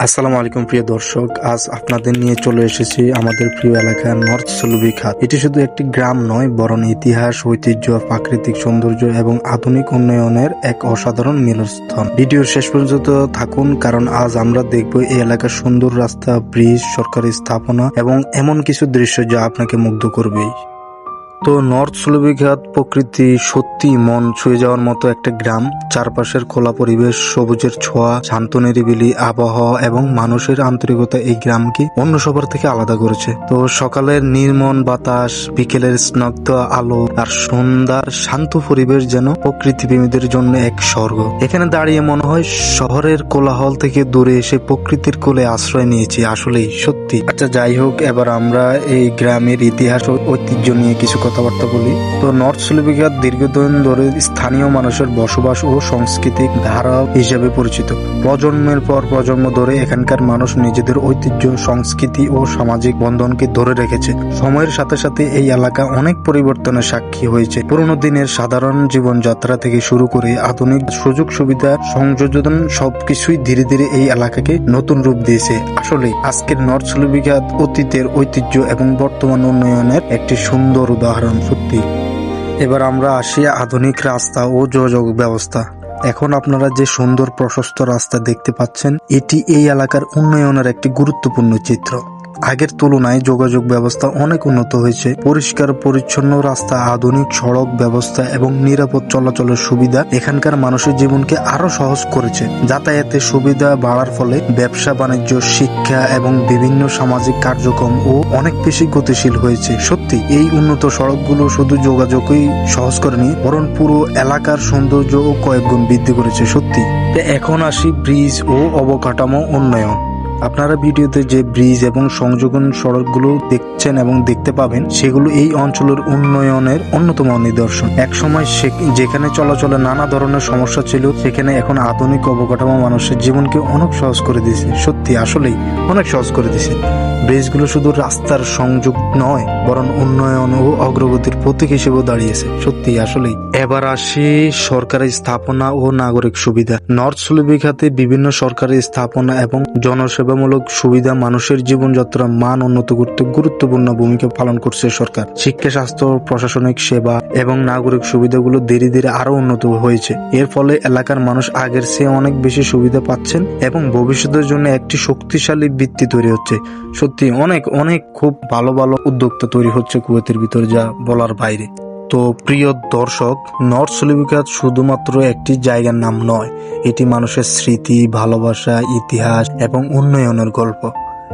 আসসালামু আলাইকুম প্রিয় দর্শক, আজ আপনাদের নিয়ে চলে এসেছি আমাদের প্রিয় এলাকা নর্থ সুলুবিঘাট। এটি শুধু একটি গ্রাম নয়, বরং ইতিহাস, ঐতিহ্য, প্রাকৃতিক সৌন্দর্য এবং আধুনিক উন্নয়নের এক অসাধারণ মিলনস্থল। ভিডিওর শেষ পর্যন্ত থাকুন, কারণ আজ আমরা দেখব এই এলাকার সুন্দর রাস্তা, ব্রিজ, সরকারি স্থাপনা এবং এমন কিছু দৃশ্য যা আপনাকে মুগ্ধ করবেই। তো নর্থ সুলুবিঘাট প্রকৃতি সত্যি মন ছুঁয়ে যাওয়ার মতো একটা গ্রাম। চারপাশের খোলা পরিবেশ, সবুজের ছোঁয়া, শান্ত নিরিবিলি আবহাওয়া এবং মানুষের আন্তরিকতা এই গ্রামকে অন্য সবার থেকে আলাদা করেছে। তো সকালের নির্মল বাতাস, বিকেলের স্নিগ্ধ আলো আর সন্ধ্যার শান্ত পরিবেশ যেন প্রকৃতি প্রেমীদের জন্য এক স্বর্গ। এখানে দাঁড়িয়ে মনে হয় শহরের কোলাহল থেকে দূরে এসে প্রকৃতির কোলে আশ্রয় নিয়েছি। আসলেই সত্যি। আচ্ছা, যাই হোক, এবার আমরা এই গ্রামের ইতিহাস ও ঐতিহ্য নিয়ে কিছু কথাবার্তা বলি। তো নর্থ সুলুবিঘাট দীর্ঘদিন ধরে স্থানীয় মানুষের বসবাস ও সাংস্কৃতিক ধারা হিসেবে পরিচিত। প্রজন্মের পর প্রজন্ম ধরে এখানকার মানুষ নিজেদের ঐতিহ্য, সংস্কৃতি ও সামাজিক বন্ধনকে ধরে রেখেছে। সময়ের সাথে সাথে এই এলাকা অনেক পরিবর্তনের সাক্ষী হয়েছে। পুরোনো দিনের সাধারণ জীবনযাত্রা থেকে শুরু করে আধুনিক সুযোগ সুবিধা সংযোজন সবকিছুই ধীরে ধীরে এই এলাকাকে নতুন রূপ দিয়েছে। আসলে আজকের নর্থ সুলুবিঘাট অতীতের ঐতিহ্য এবং বর্তমান উন্নয়নের একটি সুন্দর উদাহরণ। সত্যি। এবার আমরা আসি আধুনিক রাস্তা ও যোগাযোগ ব্যবস্থা। এখন আপনারা যে সুন্দর প্রশস্ত রাস্তা দেখতে পাচ্ছেন, এটি এই এলাকার উন্নয়নের একটি গুরুত্বপূর্ণ চিত্র। আগের তুলনায় যোগাযোগ ব্যবস্থা অনেক উন্নত হয়েছে। পরিষ্কার পরিচ্ছন্ন রাস্তা, আধুনিক সড়ক ব্যবস্থা এবং নিরাপদ চলাচলের সুবিধা এখানকার মানুষের জীবনকে আরো সহজ করেছে। যাতায়াতের সুবিধা বাড়ার ফলে ব্যবসা বাণিজ্য, শিক্ষা এবং বিভিন্ন সামাজিক কার্যক্রম ও অনেক বেশি গতিশীল হয়েছে। সত্যি, এই উন্নত সড়কগুলো শুধু যোগাযোগই সহজ করেনি, বরং পুরো এলাকার সৌন্দর্য ও কয়েকগুণ বৃদ্ধি করেছে। সত্যি। এখন আসি ব্রিজ ও অবকাঠামো উন্নয়ন। আপনারা ভিডিওতে যে ব্রিজ এবং সংযোজন সড়কগুলো দেখছেন এবং দেখতে পাবেন, সেগুলো এই অঞ্চলের উন্নয়নের অন্যতম নিদর্শন। একসময় যেখানে চলাচলে নানা ধরনের সমস্যা ছিল, সেখানে এখন আধুনিক অবকাঠামো মানুষের জীবনকে অনেক সহজ করে দিয়েছে। সত্যি, আসলেই অনেক সহজ করে দিয়েছে। ব্রিজগুলো শুধু রাস্তার সংযোগ নয়, বরং উন্নয়ন ও অগ্রগতির প্রতীক হিসেবেও দাঁড়িয়েছে। সত্যি, আসলেই। এবার আসি সরকারি স্থাপনা ও নাগরিক সুবিধা। নর্থ সুলুবিঘাটে বিভিন্ন সরকারি স্থাপনা এবং জনসেবামূলক সুবিধা মানুষের জীবনযাত্রার মান উন্নত করতে গুরুত্বপূর্ণ ভূমিকা পালন করছে সরকার। শিক্ষা, স্বাস্থ্য, প্রশাসনিক সেবা এবং নাগরিক সুবিধাগুলো ধীরে ধীরে আরো উন্নত হয়েছে। এর ফলে এলাকার মানুষ আগের চেয়ে অনেক বেশি সুবিধা পাচ্ছেন এবং ভবিষ্যতের জন্য একটি শক্তিশালী ভিত্তি তৈরি হচ্ছে। সত্যি, অনেক অনেক খুব ভালো ভালো উদ্যোক্তা তৈরি হচ্ছে কুয়েতের ভিতর, যা বলার বাইরে। তো প্রিয় দর্শক, নর্থ সুলুবিঘাট শুধুমাত্র একটি জায়গার নাম নয়, এটি মানুষের স্মৃতি, ভালোবাসা, ইতিহাস এবং উন্নয়নের গল্প।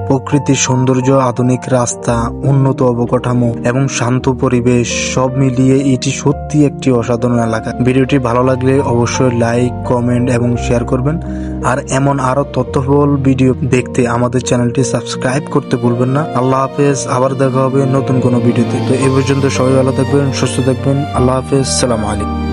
প্রকৃতির সৌন্দর্য, আধুনিক রাস্তা, উন্নত অবকাঠামো এবং শান্ত পরিবেশ সব মিলিয়ে এটি সত্যি একটি অসাধারণ এলাকা। ভিডিওটি ভালো লাগলে অবশ্যই লাইক, কমেন্ট এবং শেয়ার করবেন। আর এমন আরো তথ্যবহুল ভিডিও দেখতে আমাদের চ্যানেলটি সাবস্ক্রাইব করতে ভুলবেন না। আল্লাহ হাফেজ। আবার দেখা হবে নতুন কোনো ভিডিওতে। তো এই পর্যন্ত সবাই ভালো থাকবেন, সুস্থ থাকবেন। আল্লাহ হাফেজ। সালাম আলাইকুম।